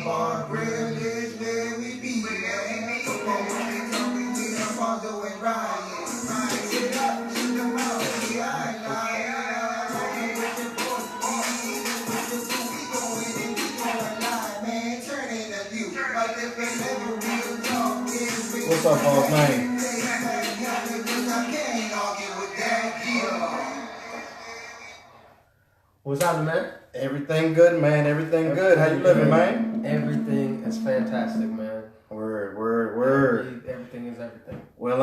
our privilege where we be, man. Fonzo and Ryan. Sit up, shoot them out, the What's up, boss man? What's happening, man? Everything good, man. Everything good. How you living, man? Everything is fantastic, man. Word. Everything is everything. Well,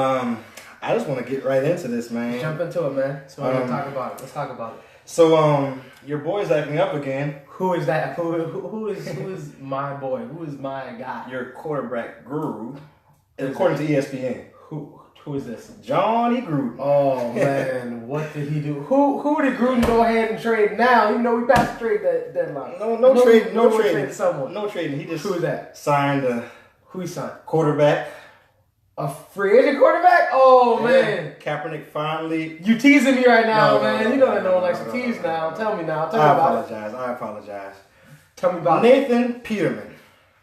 I just want to get right into this, man. Let's jump into it, man. So we're gonna talk about it. Let's talk about it. So, your boy's acting up again. Who is that? Who is my boy? Who is my guy? Your quarterback guru, according to ESPN. Who is this? Johnny Gruden. Oh man, what did he do? Who did Gruden go ahead and trade now? You know we passed the trade deadline. No trading. Someone. No trading. He just who is that? Signed a who he signed? Quarterback. A free agent quarterback? Oh yeah. Man. Kaepernick finally. You teasing me right now, man. You know that no one likes to tease now. Tell me now. Tell me about it. I apologize. Tell me about Nathan Peterman.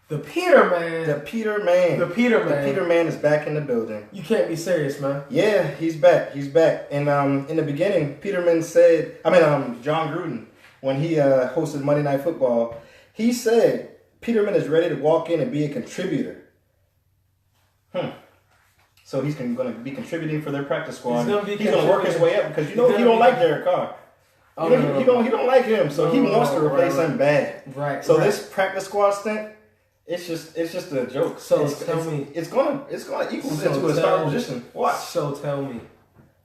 The Peter Man. The Peter Man. The Peter Man. The Peter Man is back in the building. You can't be serious, man. Yeah, he's back. And in the beginning, John Gruden, when he hosted Monday Night Football, he said Peterman is ready to walk in and be a contributor. So he's going to be contributing for their practice squad. He's going to work his way up because he don't like Derek Carr. He don't like him, so he wants to replace him bad. Right. So this practice squad stint, it's just a joke. So tell me, it's gonna equal into a star position. Watch. So tell me,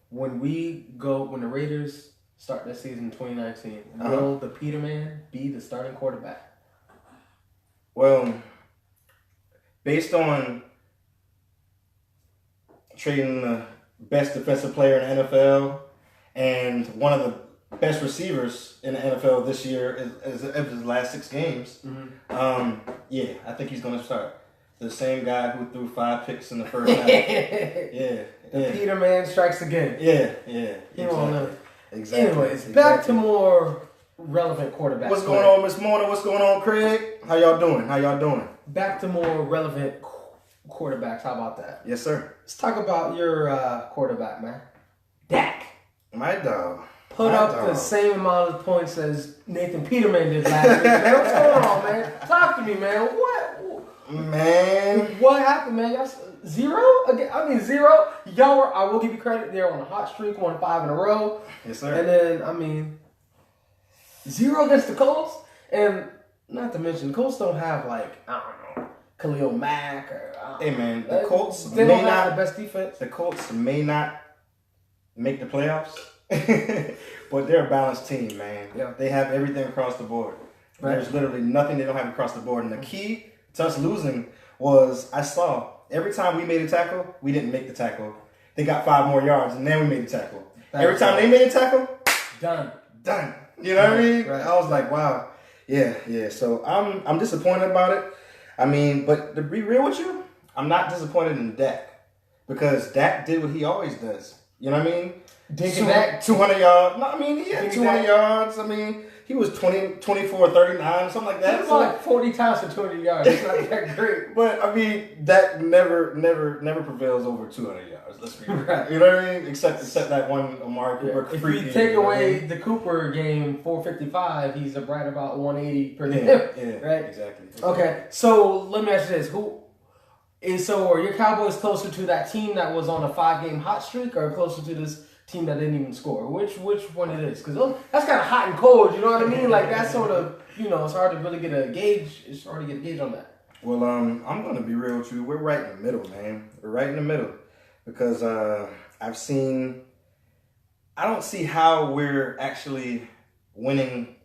when the Raiders start this season in 2019, will the Peterman be the starting quarterback? Well, based on trading the best defensive player in the NFL and one of the best receivers in the NFL this year is his last 6 games. Yeah, I think he's going to start. The same guy who threw 5 picks in the first half. Yeah. The Peterman strikes again. Yeah. Exactly. Anyways, back to more relevant quarterbacks. What's going on, Miss Mona? What's going on, Craig? How y'all doing? Back to more relevant quarterbacks. How about that? Yes, sir. Let's talk about your quarterback, man. Dak. My dog. Put up the same amount of points as Nathan Peterman did last week. Man, what's going on, man? Talk to me, man. What happened, man? Y'all 0? Again, 0. Y'all were, I will give you credit, they're on a hot streak, won 5 in a row. Yes, sir. And then, 0 against the Colts. And not to mention, the Colts don't have, Khalil Mack or... Hey, man, the Colts they don't have the best defense. The Colts may not make the playoffs. But they're a balanced team, man. Yeah. They have everything across the board. Right. There's literally nothing they don't have across the board. And the key to us losing was I saw every time we made a tackle, we didn't make the tackle. They got 5 more yards, and then we made the tackle. Every time they made a tackle, done. You know what I mean? Right. I was like, wow. Yeah. So I'm disappointed about it. But to be real with you, I'm not disappointed in Dak because Dak did what he always does. You know what I mean? 200 yards. No, he had 200 yards. He was 24, 39, something like that. It was like 40 times for 200 yards. It's not that great. But, Dak never prevails over 200 yards. Let's be real. Right. You know what I mean? Except that one Amari Cooper. If you take away the Cooper game, 455, he's right about 180 per game. Yeah, right? Exactly. Okay, so let me ask you this. Are your Cowboys closer to that team that was on a 5-game hot streak or closer to this team that didn't even score? Which one it is? Because that's kind of hot and cold, you know what I mean? Like, that's sort of, it's hard to really get a gauge. It's hard to get a gauge on that. Well, I'm going to be real with you. We're right in the middle, man. We're right in the middle. Because I don't see how we're actually winning,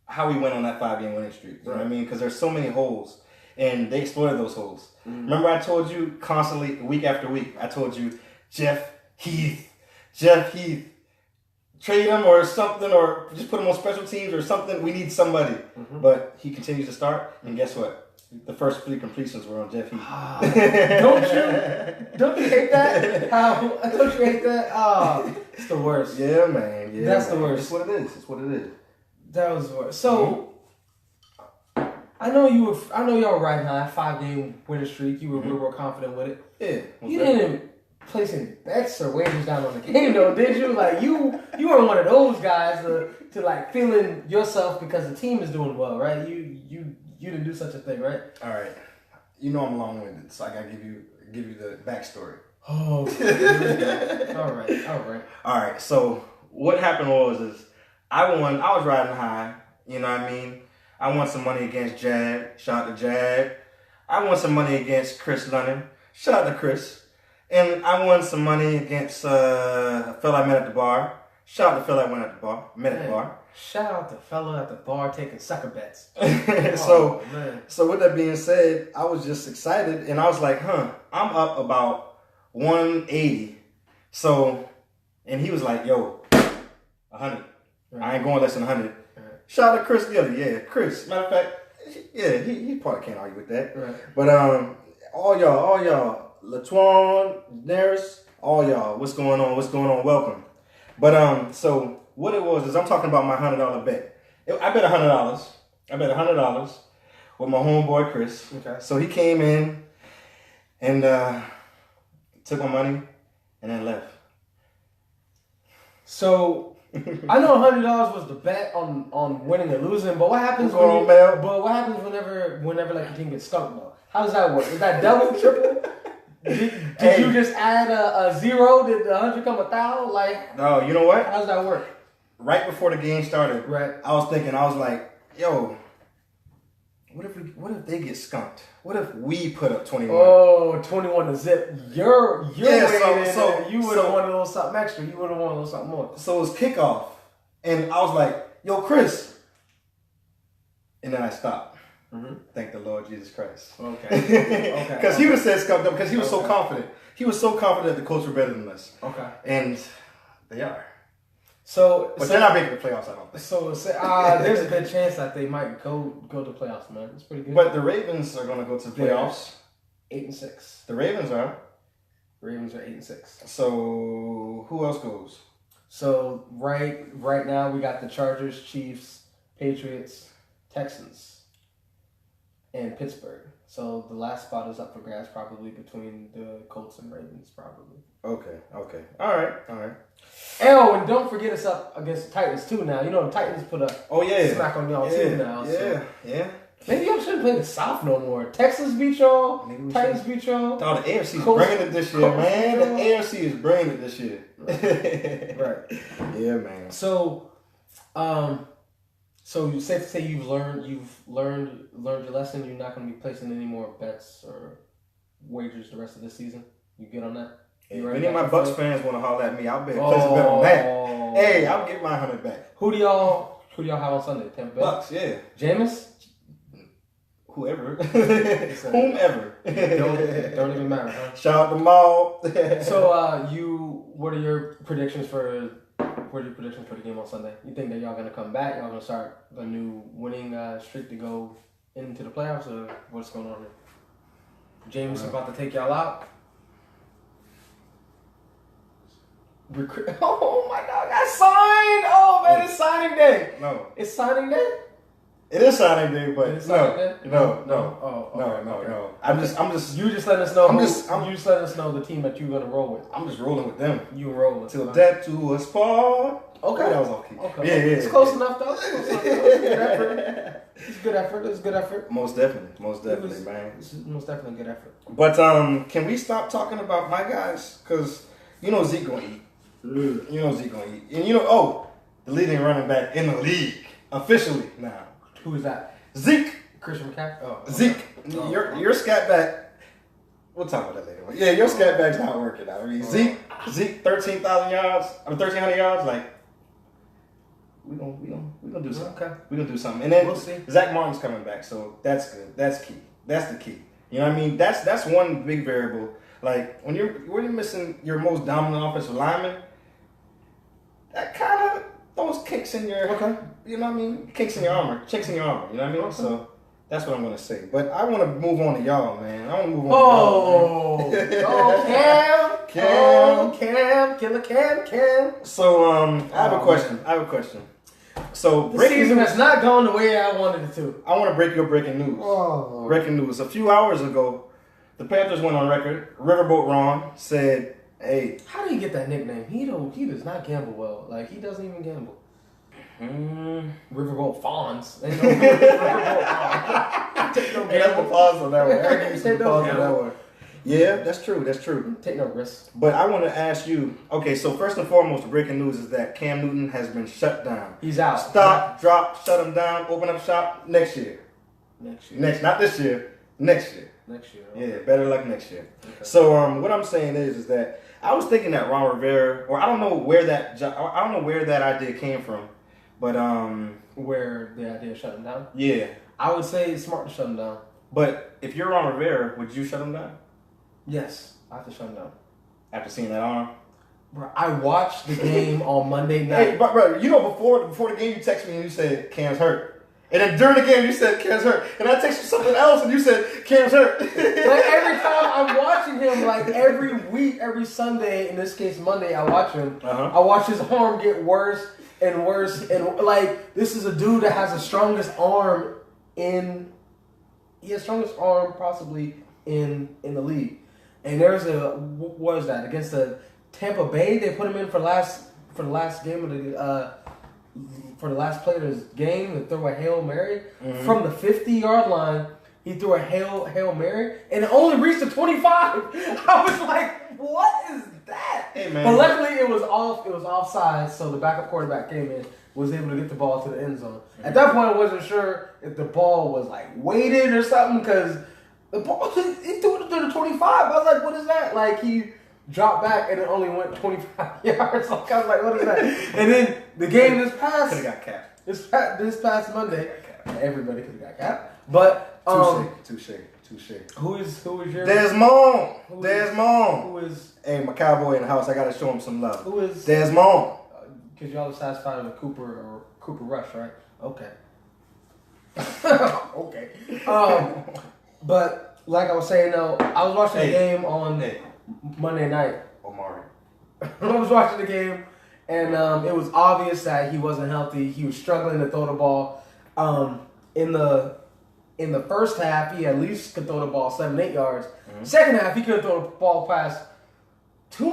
how we went on that 5-game winning streak. You know what I mean? Because there's so many holes. And they exploited those holes. Mm-hmm. Remember I told you constantly, week after week, I told you, Jeff Heath, trade him or something, or just put him on special teams or something. We need somebody. Mm-hmm. But he continues to start, and guess what? The first 3 completions were on Jeff Heath. Don't you hate that? Don't you hate that? Oh, it's the worst. Yeah, man. Yeah, that's the worst. It's what it is. That was the worst. So, I know y'all were riding high, 5-game winning streak. You were real confident with it. Yeah. You didn't place any bets or wagers down on the game though, did you? Like you weren't one of those guys to like feeling yourself because the team is doing well, right? You didn't do such a thing, right? All right. You know I'm long-winded, so I gotta give you the backstory. Oh, all right. All right. So what happened was I was riding high. You know what I mean? I won some money against Jag. Shout out to Jag. I won some money against Chris Lennon. Shout out to Chris. And I won some money against a fella I met at the bar. Shout out to the fella I met at the bar. Shout out to fella at the bar taking sucker bets. So with that being said, I was just excited and I was like, I'm up about 180. So, and he was like, yo, 100. Right. I ain't going less than 100. Right. Shout out to Chris Gilly. Yeah, Chris. Matter of fact, yeah, he probably can't argue with that. Right. But all y'all, Latuan, Daenerys, all y'all, what's going on? Welcome. But so what it was is I'm talking about my $100 bet. I bet $100 with my homeboy Chris. Okay. So he came in and took my money and then left. So I know $100 was the bet on winning or losing, but what happens whenever like the team gets stuck though? How does that work? Is that double, triple? Did you just add a zero? Did the 100 come 1,000? Like no, you know what? How does that work? Right before the game started, right? I was like, yo, what if they get skunked? What if we put up 21? Oh, 21 to zip. You're waiting. So you would have wanted a little something extra. You would have wanted a little something more. So it was kickoff, and I was like, yo, Chris. And then I stopped. Mm-hmm. Thank the Lord Jesus Christ. Okay. Because he would have said skunked up because he was so confident. He was so confident that the Colts were better than us. Okay. And they are. But they're not making the playoffs, I don't think. So there's a good chance that they might go to the playoffs, man. It's pretty good. But the Ravens are going to go to the playoffs. 8-6. The Ravens are? Ravens are 8-6. So who else goes? So right now we got the Chargers, Chiefs, Patriots, Texans, and Pittsburgh. So the last spot is up for grabs probably between the Colts and Ravens probably. Okay. All right. Oh, and don't forget us up against the Titans too now. You know the Titans put a smack on y'all too now. Yeah. Maybe y'all shouldn't play the South no more. Texas beat y'all. Titans beat y'all. Oh, the AFC is bringing it this year, man. The AFC is bringing it this year. Right. Yeah, man. So you safe to say you've learned your lesson. You're not going to be placing any more bets or wagers the rest of this season. You good on that? If any of my Bucks fans want to holler at me, I'll bet place a bet on that. Hey, I'll get my 100 back. Who do y'all have on Sunday? Tampa Bay? Bucks, yeah. Jameis? Whoever. Whomever. Don't even matter, huh? Shout out to Maul. So what are your predictions for the game on Sunday? You think that y'all gonna come back? Y'all gonna start a new winning streak to go into the playoffs, or what's going on here? James about to take y'all out. Oh my God, got signed! Oh man, it's signing day. No, it's signing day. It is signing day, but no. No. I'm just. You just letting us know. You just letting us know the team that you're gonna roll with. I'm just rolling with them. You rolling till death do us part. Okay, that was okay. Yeah. It's close enough though. It's good effort. Most definitely, man. It's most definitely good effort. But can we stop talking about my guys? Because you know Zeke gonna eat. And the leading running back in the league officially now. Who is that? Zeke. Christian McCaffrey. Oh, okay. Zeke. Your scat back. We'll talk about that later. Yeah, your scat back's not working out. I mean, Zeke, 13,000 yards. 1,300 yards. Like, we gonna do something. Okay. We gonna do something. And then we'll see. Zach Martin's coming back, so that's good. That's key. That's the key. You know what I mean? That's one big variable. Like when you're missing your most dominant offensive lineman, that kind of those kicks in your you know what I mean? Kicks in your armor. You know what I mean? Okay. So that's what I'm gonna say. But I want to move on to y'all, man. I want to move on to y'all. Cam. Killer Cam. So I have a question. So The season has not gone the way I wanted it to. I want to break your breaking news. Oh. Breaking news. A few hours ago, the Panthers went on record. Riverboat Ron said, "Hey, How do you get that nickname? He does not gamble well. Like, he doesn't even gamble. Riverboat Fawns. Ain't no Riverboat Fawns. Take no hey, that's the gamble. pause on that one. Eric used to Take no pause on that gamble. one. Yeah, that's true. That's true. Take no risks. But I want to ask you. Okay, so first and foremost, the breaking news is that Cam Newton has been shut down. He's out. Stop, drop, shut him down. Open up shop next year. Next year. Not this year. Next year. Next year. Yeah, better luck next year. Okay. So what I'm saying is that I was thinking that Ron Rivera, or I don't know where that idea came from, but Where the idea of shutting him down? yeah. I would say it's smart to shut him down. But if you're Ron Rivera, would you shut him down Yes, I have to shut him down. after seeing that arm? Bro, I watched the game on Monday night. Hey, bro, you know before the game you texted me and you said Cam's hurt. And then during the game you said Cam's hurt. And I texted you something else and you said Cam's hurt. Like every time I'm watching him, like every week, every Sunday, in this case Monday, I watch him. Uh-huh. I watch his arm get worse and worse. And like, this is a dude that has the strongest arm strongest arm possibly in the league. And there's what was that? Against the Tampa Bay, they put him in for the last game of the for the last play of his game to throw a Hail Mary from the 50-yard line. He threw a Hail Mary and it only reached the 25. I was like, what is that? Hey, man. But luckily it was offside, so the backup quarterback came in, was able to get the ball to the end zone. At that point, I wasn't sure if the ball was like weighted or something because the ball, he threw it to the 25. I was like, what is that? Like, he dropped back and it only went 25 yards. Like, I was like, what is that? And then the game this past... Could have got capped. This past Monday, everybody could have got capped. But, Touche. who is your... Desmond. Who is... Hey, my cowboy in the house, I got to show him some love. Who is... Desmond. Because y'all are satisfied with Cooper Rush, right? Okay. Okay. But like I was saying, though, I was watching the game on Monday night. Omari. I was watching the game, and it was obvious that he wasn't healthy. He was struggling to throw the ball. In the first half, he at least could throw the ball 7-8 yards. Mm-hmm. Second half, he couldn't throw the ball past the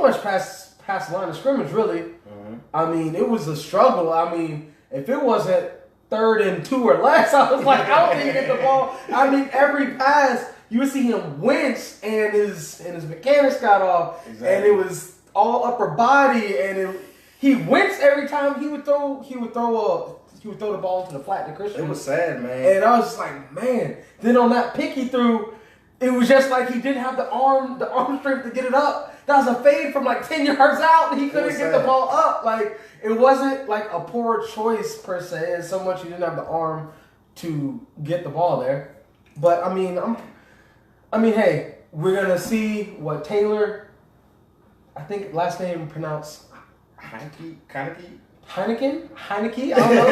line of scrimmage, really. Mm-hmm. I mean, it was a struggle. I mean, if it wasn't 3rd and 2 or less, I was like, how can he get the ball? I mean, every pass, you would see him wince, and his mechanics got off, and it was all upper body, and he winced every time he would throw the ball into the flat to Christian. It was sad, man. And I was just like, man. Then on that pick he threw, it was just like he didn't have the arm strength to get it up. That was a fade from like 10 yards out, and he couldn't get the ball up. Like, it wasn't like a poor choice per se. It's so much he didn't have the arm to get the ball there. But I mean, hey, we're gonna see what Taylor. I think last name pronounced Heineke. Heineken? I don't know.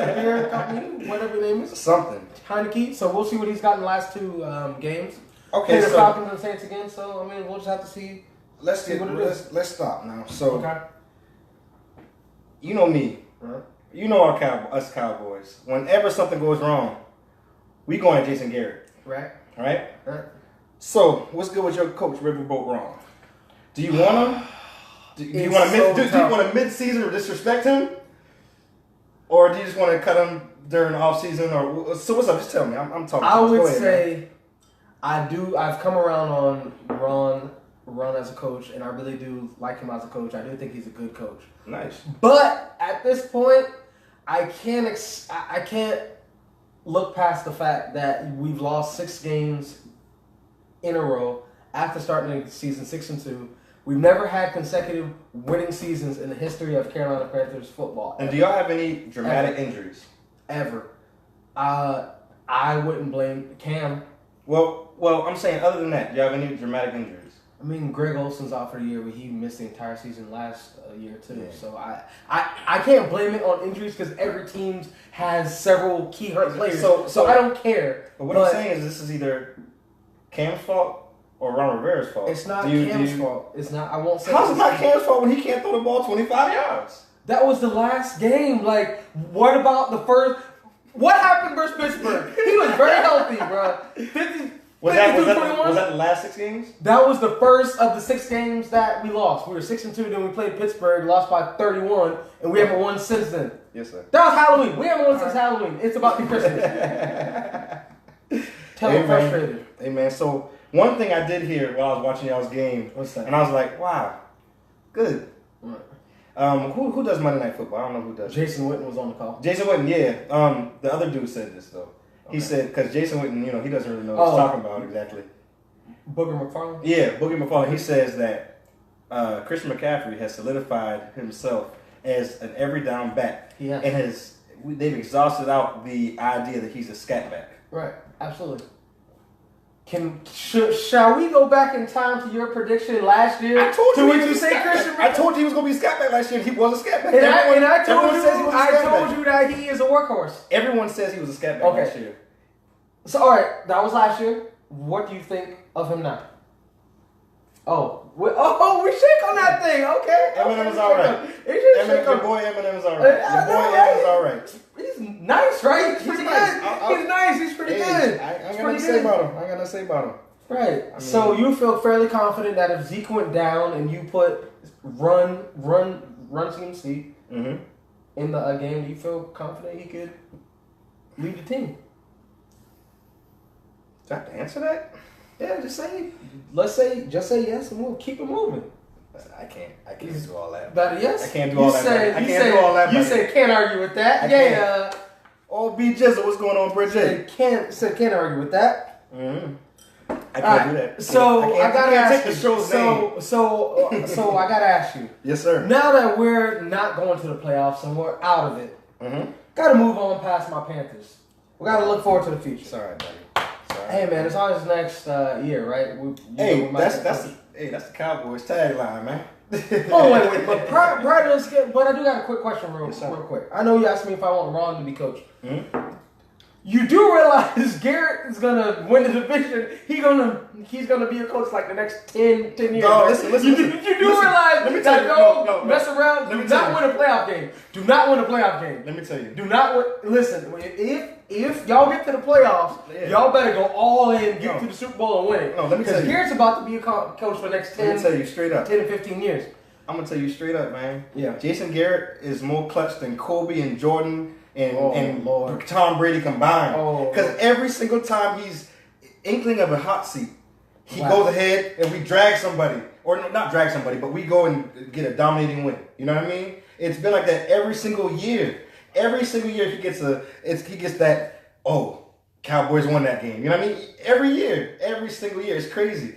The beer company, whatever the name is. Something. Heineke. So we'll see what he's got in the last 2 games. Okay, the so Falcons and Saints again. So I mean, we'll just have to see. let's stop now. So you know me. Right. You know us Cowboys. Whenever something goes wrong, we going at Jason Garrett. Right. All right? Right. So, what's good with your coach, Riverboat Ron? Do you want him? Do you want to mid-season disrespect him? Or do you just want to cut him during the offseason? Or so what's up? Just tell me. I'm talking. I would say I've come around on Ron as a coach, and I really do like him as a coach. I do think he's a good coach. Nice. But at this point, I can't look past the fact that we've lost 6 games in a row after starting the season 6-2. We've never had consecutive winning seasons in the history of Carolina Panthers football. And do y'all have any dramatic injuries? Ever. I wouldn't blame Cam. Well, I'm saying other than that, do y'all have any dramatic injuries? I mean, Greg Olson's out for the year, but he missed the entire season last year too. Yeah. So I can't blame it on injuries because every team has several key hurt players. So I don't care. But I'm saying is this is either Cam's fault or Ron Rivera's fault. It's not Cam's fault. It's not. I won't say. How's it not Cam's fault when he can't throw the ball 25 yards? That was the last game. Like, what about the first? What happened versus Pittsburgh? He was very healthy, bro. 50, Was that the last 6 games? That was the first of the 6 games that we lost. We were 6-2, then we played Pittsburgh, lost by 31, and we haven't won since then. Yes, sir. That was Halloween. We haven't won since Halloween. It's about to be Christmas. Tell me frustrated. Hey, man. So, one thing I did hear while I was watching y'all's game, What's that? and I was like, wow, good. Right. Who does Monday Night Football? I don't know who does. Jason Witten was on the call. Jason Witten, yeah. The other dude said this, though. He said, because Jason Witten, he doesn't really know what he's talking about exactly. Booger McFarland? Yeah, Boogie McFarland. He says that Christian McCaffrey has solidified himself as an every down back. Yeah. And they've exhausted out the idea that he's a scat back. Right, absolutely. Shall we go back in time to your prediction last year? I told you. Would you say Christian? I told you he was going to be a scat back last year, and he was a scat back. And I everyone says he was a scat told back. you that he is a workhorse. Everyone says he was a scat back last year. So, all right, that was last year. What do you think of him now? We shake on that thing. Okay. Eminem is all right. Your boy Eminem is all right. Your boy Eminem is all right. He's nice, right? He's pretty good. He's nice. He's pretty good. I ain't got nothing to say about him. I ain't got nothing to say about him. Right. I mean, so you feel fairly confident that if Zeke went down and you put run CMC in the game, do you feel confident he could lead the team? Do I have to answer that? Yeah, just say yes, and we'll keep it moving. I can't do all that. But yes, I can't do all that. You said can't argue with that. Oh, B Jizzle, what's going on, Bridget? Can't argue with that. I can't do that. So I gotta ask you. So I gotta ask you. Yes, sir. Now that we're not going to the playoffs and we're out of it, gotta move on past my Panthers. We gotta look forward to the future. It's all right, buddy. Hey man, it's always next year, right? That's the Cowboys tagline, man. Wait. But prior to this, but I do got a quick question, real quick. I know you asked me if I want Ron to be coach. You do realize Garrett is gonna win the division. He's gonna be a coach like the next 10 years. No, listen. You do realize let me tell you, don't mess around. Do not win a playoff game. Do not win a playoff game. Let me tell you. Do not win. Listen, if y'all get to the playoffs, y'all better go all in, get to the Super Bowl and win it. No, let me tell you. Because Garrett's about to be a coach for the next 10, let me tell you straight up. 10 to 15 years. I'm gonna tell you straight up, man. Yeah. Jason Garrett is more clutch than Kobe and Jordan and Lord. Tom Brady combined. Because Lord. every single time he's inkling of a hot seat, he goes ahead and we drag somebody, or not drag somebody, but we go and get a dominating win. You know what I mean? It's been like that every single year. Every single year he gets that. Oh, Cowboys won that game. You know what I mean? Every single year, it's crazy.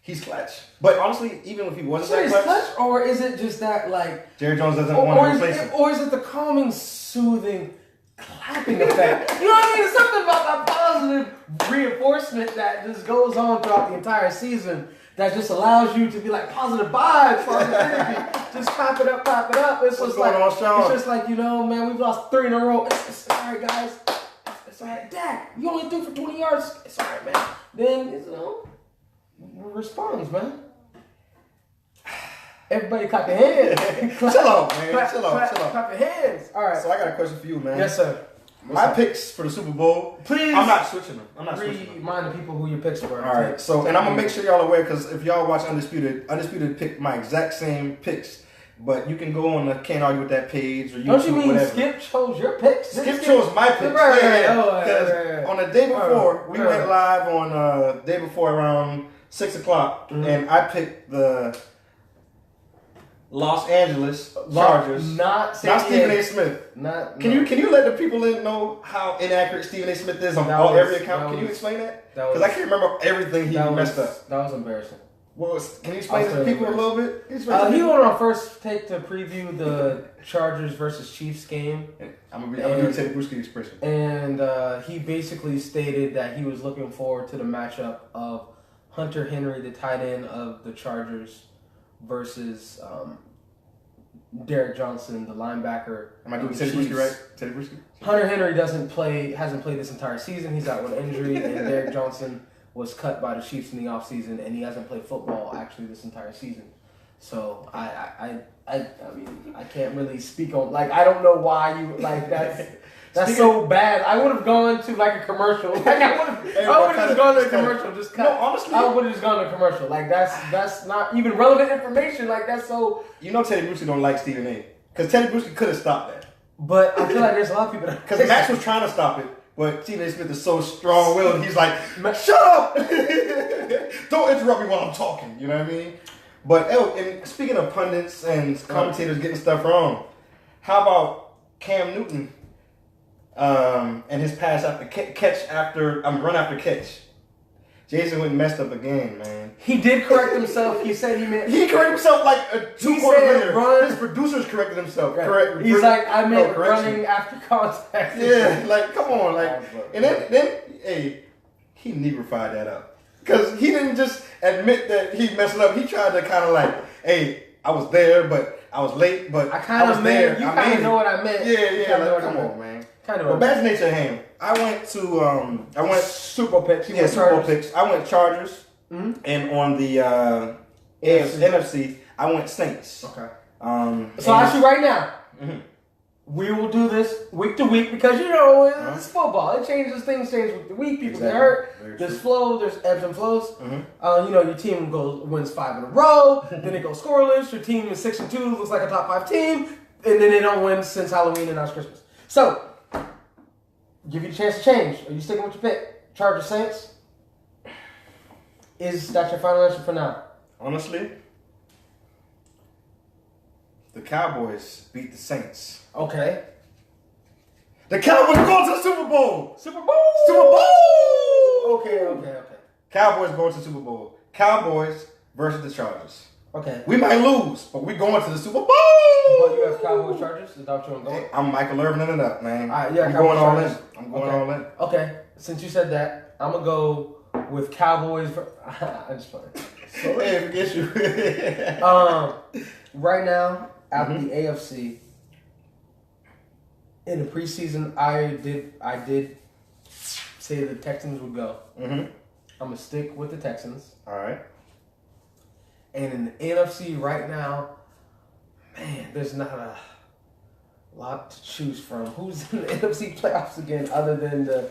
He's clutch. But honestly, even if he wasn't that clutch, or is it just that like Jerry Jones doesn't want to replace him? Or is it the calming, soothing, clapping effect? You know what I mean? There's something about that positive reinforcement that just goes on throughout the entire season that just allows you to be like positive vibes, positive energy. Just clap it up. It's What's just going like on, Sean? It's just like, man, we've lost 3 in a row. It's all right, guys. It's all right. Dak, you only threw for 20 yards. It's all right, man. Then, responds, man. Everybody clap your hands. Chill out, man. Chill out. Clap your hands. All right. So I got a question for you, man. Yes, sir. My picks for the Super Bowl. Please. I'm not switching them. Remind the people who your picks were. All right. So, and I'm gonna make sure y'all aware, because if y'all watch Undisputed picked my exact same picks. But you can go on the Can't Argue With That page or YouTube. Don't you mean whatever. Skip chose your picks? Skip chose my picks. Right. On the day before, we went live on day before around 6 o'clock, and I picked the Los Angeles Chargers. Not Stephen A. Smith. Can you let the people know how inaccurate Stephen A. Smith is on every account? Can you explain that? Because I can't remember everything he messed up. That was embarrassing. Well, can you explain to people a little bit? He went on first take to preview the Chargers versus Chiefs game. I'm gonna do a Teddy Bruschi expression. And he basically stated that he was looking forward to the matchup of Hunter Henry, the tight end of the Chargers, versus Derek Johnson, the linebacker. Am I doing Teddy Bruschi right? Teddy Bruschi? Hunter Henry hasn't played this entire season. He's out with injury, and Derek Johnson was cut by the Chiefs in the offseason, and he hasn't played football actually this entire season. So I I mean, I can't really speak on, like, I don't know why you, like, that's so bad. I would have gone to, like, a commercial. Like, I would have just gone to a commercial. Just cut. No, honestly. I would have just gone to a commercial. Like, that's not even relevant information. Like, that's so. You know Teddy Bruschi don't like Stephen A. Because Teddy Bruschi could have stopped that. But I feel like there's a lot of people that. Because Max was trying to stop it. But Stephen A. Smith is so strong-willed. He's like, shut up! Don't interrupt me while I'm talking. You know what I mean? But, and speaking of pundits and commentators getting stuff wrong, how about Cam Newton and his pass after run after catch? Jason went and messed up again, man. He did correct himself. He said he meant. He corrected himself like 2 quarters later. His producers corrected himself. Right. Correct. He's like, I meant running after contact. Yeah, like, come on. Like, and then hey, he negrified that up. Because he didn't just admit that he messed up. He tried to kind of like, hey, I was there, but I was late, but I was there. You kind of know what I meant. Yeah, like, come on, man. Kind of. Well, bad nature hand. I went Super Bowl picks. Yeah, Super Bowl picks. I went Chargers, and on the NFC, I went Saints. Okay. So I ask you right now. Mm-hmm. We will do this week to week because it's football. It changes. Things change week to week. People get hurt. There's flow. There's ebbs and flows. Mm-hmm. Your team wins 5 in a row. Then it goes scoreless. Your team is 6-2. Looks like a top 5 team, and then they don't win since Halloween and now it's Christmas. So, give you a chance to change. Are you sticking with your pick? Chargers Saints. Is that your final answer for now? Honestly, the Cowboys beat the Saints. Okay. The Cowboys going to the Super Bowl. Super Bowl. Super Bowl. Okay. Cowboys going to the Super Bowl. Cowboys versus the Chargers. Okay. We might lose, but we going to the Super Bowl. But you have Cowboys Chargers? Is that what you want to go? I'm Michael Irvin it up, man. All right, yeah, I'm Cowboys going all Chargers. in. I'm going all in. Okay. Since you said that, I'm going to go with Cowboys. I'm just playing. Hey, forget you. Right now, out of the AFC, in the preseason, I did say the Texans would go. Mm-hmm. I'm going to stick with the Texans. All right. And in the NFC right now, man, there's not a lot to choose from. Who's in the NFC playoffs again other than the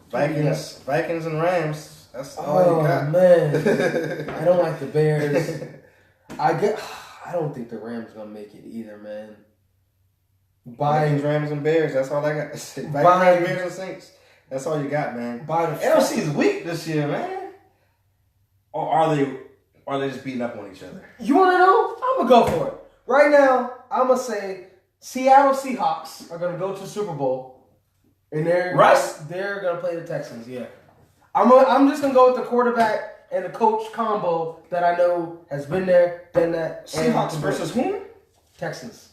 Vikings and Rams. That's all you got. Man. I don't like the Bears. I don't think the Rams gonna make it either, man. Vikings, Rams, and Bears. That's all I got. Vikings, Rams, Bears, and Saints. That's all you got, man. NFC is weak this year, man. Or are they just beating up on each other? You want to know? I'm going to go for it. Right now, I'm going to say Seattle Seahawks are going to go to the Super Bowl. And they're going to play the Texans, yeah. I'm just going to go with the quarterback and the coach combo that I know has been there, done that. Seahawks versus whom? Texans.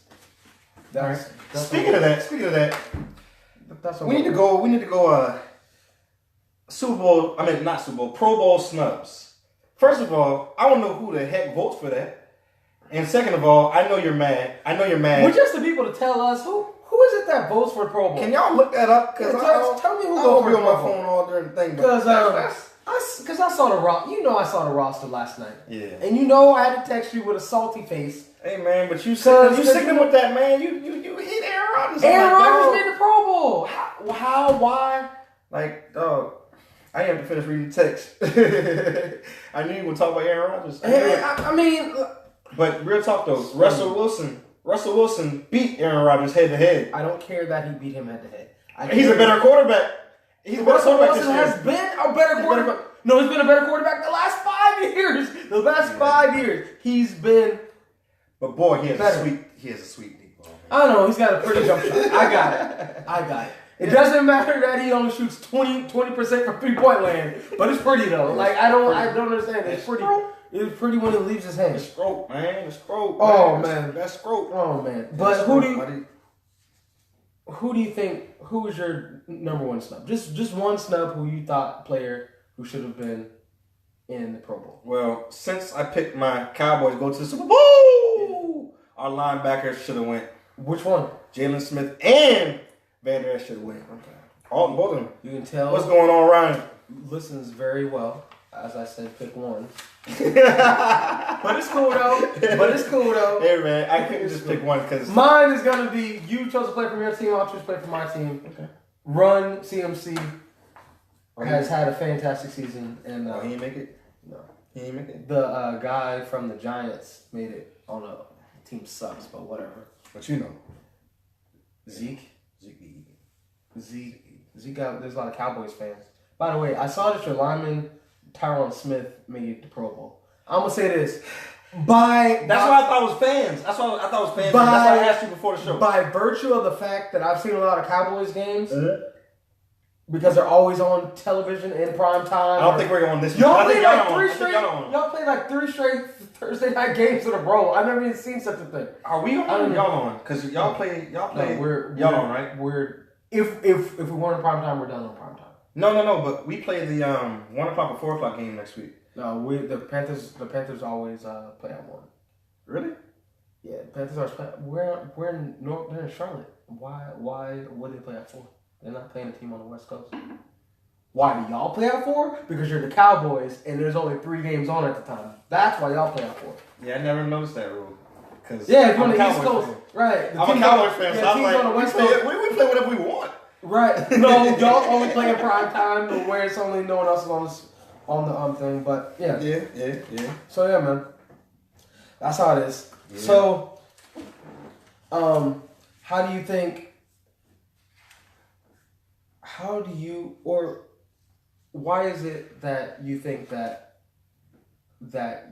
That's Speaking of that, we need to go Super Bowl, not Super Bowl, Pro Bowl snubs. First of all, I don't know who the heck votes for that. And second of all, I know you're mad. We're just the people to tell us who is it that votes for the Pro Bowl. Can y'all look that up? Because tell me who votes for the Pro Bowl. On my phone all during the thing. Because I saw the roster. I saw the roster last night. Yeah. And I had to text you with a salty face. Hey man, but you sickening with that, man. You hit Aaron Rodgers. Aaron Rodgers made the Pro Bowl. How? Why? Like, dog. I didn't have to finish reading the text. I knew you were talking about Aaron Rodgers. But real talk though, Russell Wilson beat Aaron Rodgers head to head. I don't care that he beat him head to head. He's a better quarterback. Russell Wilson has been a better quarterback. No, he's been a better quarterback the last 5 years. The last 5 years, he's been. But boy, he has a sweet deep ball. I know he's got a pretty jump shot. I got it. It doesn't matter that he only shoots 20% from 3-point land, but it's pretty though. Like I don't understand. It's pretty. It's pretty when it leaves his hand. It's scrope, man. It's scrope. Oh man, that's scrope. Oh man. But who do you think? Who is your number one snub? Just one snub who you thought player who should have been in the Pro Bowl. Well, since I picked my Cowboys to go to the Super Bowl, our linebackers should have went. Which one? Jalen Smith and Van Der should have went. Okay. Both of them. You can tell what's going on, Ryan. Listens very well. as I said, pick one. But it's cool though. Hey man, I couldn't just pick one because mine is gonna be you chose to play for your team. I'll choose to play for my team. Okay. Run CMC has had a fantastic season, and he didn't make it. no, He didn't make it. the guy from the Giants made it on a team sucks, but whatever. But you know, Zeke Zeke. There's a lot of Cowboys fans. By the way, I saw that your lineman Tyron Smith made the Pro Bowl. I'm gonna say this. That's what I thought was fans. That's what I thought was fans. That's why I asked you before the show. By virtue of the fact that I've seen a lot of Cowboys games, because they're always on television in prime time. I don't think we're going this. Y'all played like three straight Thursday night games in a row. I've never even seen such a thing. Are we on? Y'all on? Because y'all play. No, y'all on, right? If we weren't in prime time, we're done on prime time. No. But we play the 1 o'clock or 4 o'clock game next week. No, the Panthers always play at 1. Really? Yeah, the Panthers are. We're in they're in Charlotte. Why would they play at 4? They're not playing a team on the West Coast. Why do y'all play at 4? Because you're the Cowboys and there's only 3 games on at the time. That's why y'all play at 4. Yeah, I never noticed that rule. Yeah, if you're on the East Coast, right? I'm a Cowboys fan, so I'm like, on the West Coast. we play whatever we want. Right? No, y'all only play in prime time, where it's only no one else is on the thing. But yeah. Yeah. So yeah, man, that's how it is. Yeah. So, how do you think? Why is it that you think that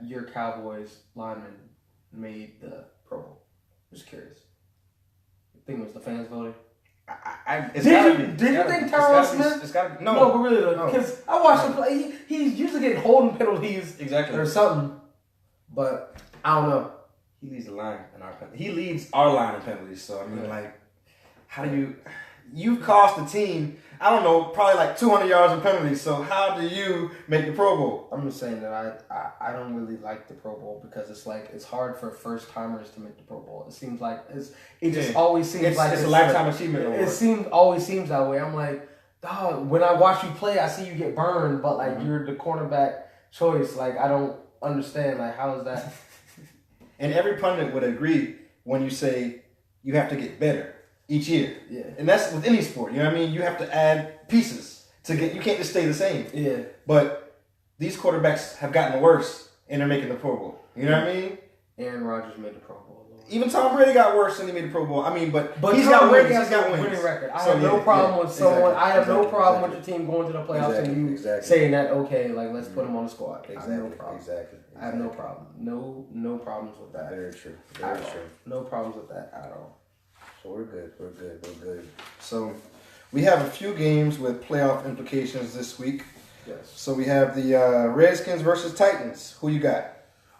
your Cowboys lineman made the Pro Bowl? Just curious. You think it was the fans voting? Did you think Tyron Smith? It's gotta be. No, but really, because I watched him play. He's usually getting holding penalties, exactly, or something. But I don't know. He leads the line in our penalties. He leads our line in penalties. So I mean, like, how do you cost the team? I don't know, probably like 200 yards in penalties. So how do you make the Pro Bowl? I'm just saying that I don't really like the Pro Bowl because it's hard for first timers to make the Pro Bowl. It seems like always seems like it's a lifetime achievement award. It always seems that way. I'm like, dog, when I watch you play, I see you get burned, but like you're the cornerback choice. Like I don't understand. Like how is that? And every pundit would agree when you say you have to get better each year. Yeah. And that's with any sport. You know what I mean? You have to add pieces to get. You can't just stay the same. Yeah. But these quarterbacks have gotten worse, and they're making the Pro Bowl. You know what I mean? Aaron Rodgers made the Pro Bowl. Even Tom Brady got worse and he made the Pro Bowl. I mean, but he's got wins. He's got a winning record. I have no problem with the team going to the playoffs and you saying that, okay, like, let's put him on the squad. Exactly. I have no problem. No problems with that. Very true. Very true. No problems with that at all. So we're good. So we have a few games with playoff implications this week. Yes. So we have the Redskins versus Titans. Who you got?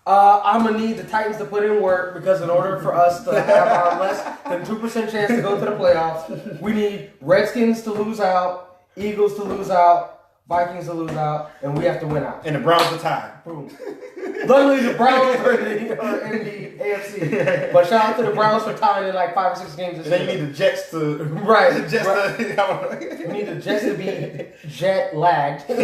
I'm going to need the Titans to put in work because in order for us to have our less than 2% chance to go to the playoffs, we need Redskins to lose out, Eagles to lose out, Vikings to lose out, and we have to win out. And the Browns to tie. Boom. Luckily, the Browns are in the AFC. But shout out to the Browns for tying in like 5 or 6 games this year. And then you need the Jets to... Right. We need the Jets to be jet lagged. We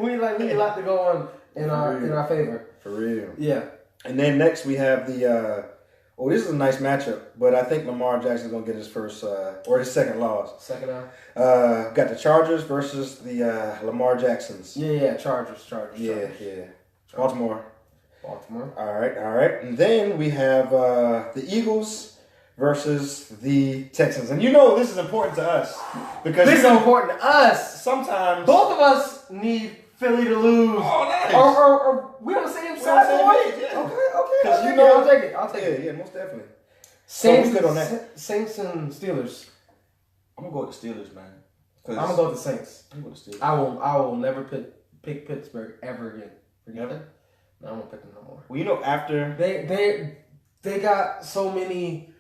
need a lot to go on in our favor. For real. Yeah. And then next we have the... this is a nice matchup, but I think Lamar Jackson's going to get his first... or his second loss. Second out. Got the Chargers versus the Lamar Jacksons. Yeah. Chargers. Yeah. Baltimore. All right. And then we have the Eagles versus the Texans. And you know this is important to us. Because this is important to us. Sometimes... Both of us need Philly to lose. Oh, nice. Or we on the same side, boy? Yeah. Okay. I'll take it. Yeah, most definitely. Saints, so we good on that. Saints and Steelers. I'm going to go with the Steelers, man. I'm going to go with the Saints. I'm going to go with the I Steelers. will never pick Pittsburgh ever again. Forget it. No, I won't pick them no more. Well, you know, after... They got so many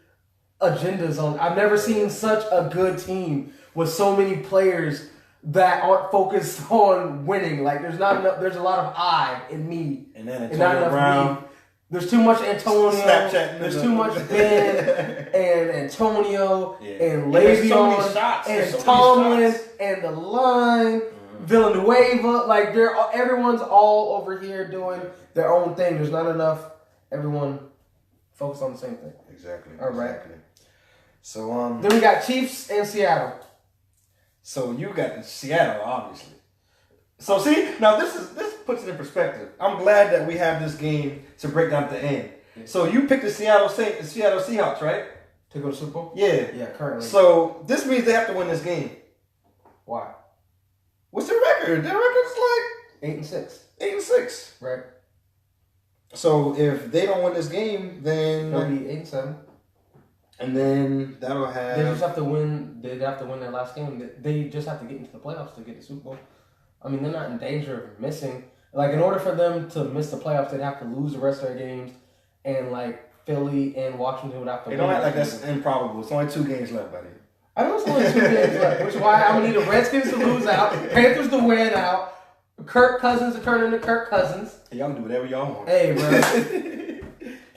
agendas on. I've never seen such a good team with so many players that aren't focused on winning. Like there's not enough. There's a lot of I in me, and then Antonio and not enough Brown. me. There's too much Antonio. Snapchat. There's too much Ben and Antonio and Le'Veon and Tomlin and the line. Villanueva. Like everyone's all over here doing their own thing. There's not enough. Everyone focus on the same thing. Exactly. All right. Exactly. So Then we got Chiefs and Seattle. So you got Seattle, obviously. So see, now this puts it in perspective. I'm glad that we have this game to break down at the end. Yeah. So you picked the Seattle Seahawks, right? To go to Super Bowl? Yeah. Yeah, currently. So this means they have to win this game. Why? What's their record? Their record's like 8-6. 8-6. Right. So if they don't win this game, then They'll be 8-7. and then that'll have. They just have to win. They have to win their last game. They just have to get into the playoffs to get the Super Bowl. I mean, they're not in danger of missing. Like, in order for them to miss the playoffs, they'd have to lose the rest of their games, and like Philly and Washington would have to. They don't act like that's improbable. It's only 2 games left, buddy. I know it's only 2 games left, which is why I'm gonna need the Redskins to lose out, Panthers to win out, Kirk Cousins to turn into Kirk Cousins. Hey, y'all can do whatever y'all want. Hey, bro.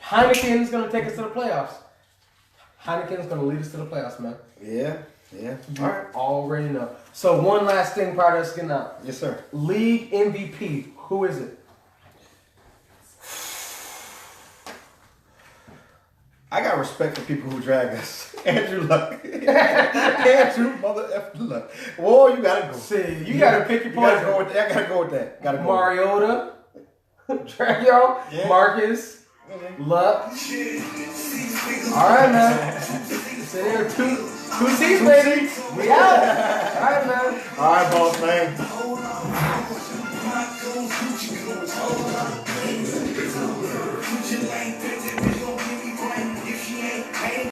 Heineken's gonna take us to the playoffs. Heineken's gonna lead us to the playoffs, man. Yeah. All right. Already know. So one last thing prior to us getting out. Yes, sir. League MVP. Who is it? I got respect for people who drag us. Andrew Luck. Andrew mother F Luck. Whoa, you gotta go. See, you gotta pick your You gotta poison. go with that. I gotta go with that. Gotta go. Mariota. Drag y'all. Yeah. Marcus. Luck. All right, man. So there are two teams, baby. We out. All right, man. All right, boss man. My goals, Gucci goes, hold up. Put your life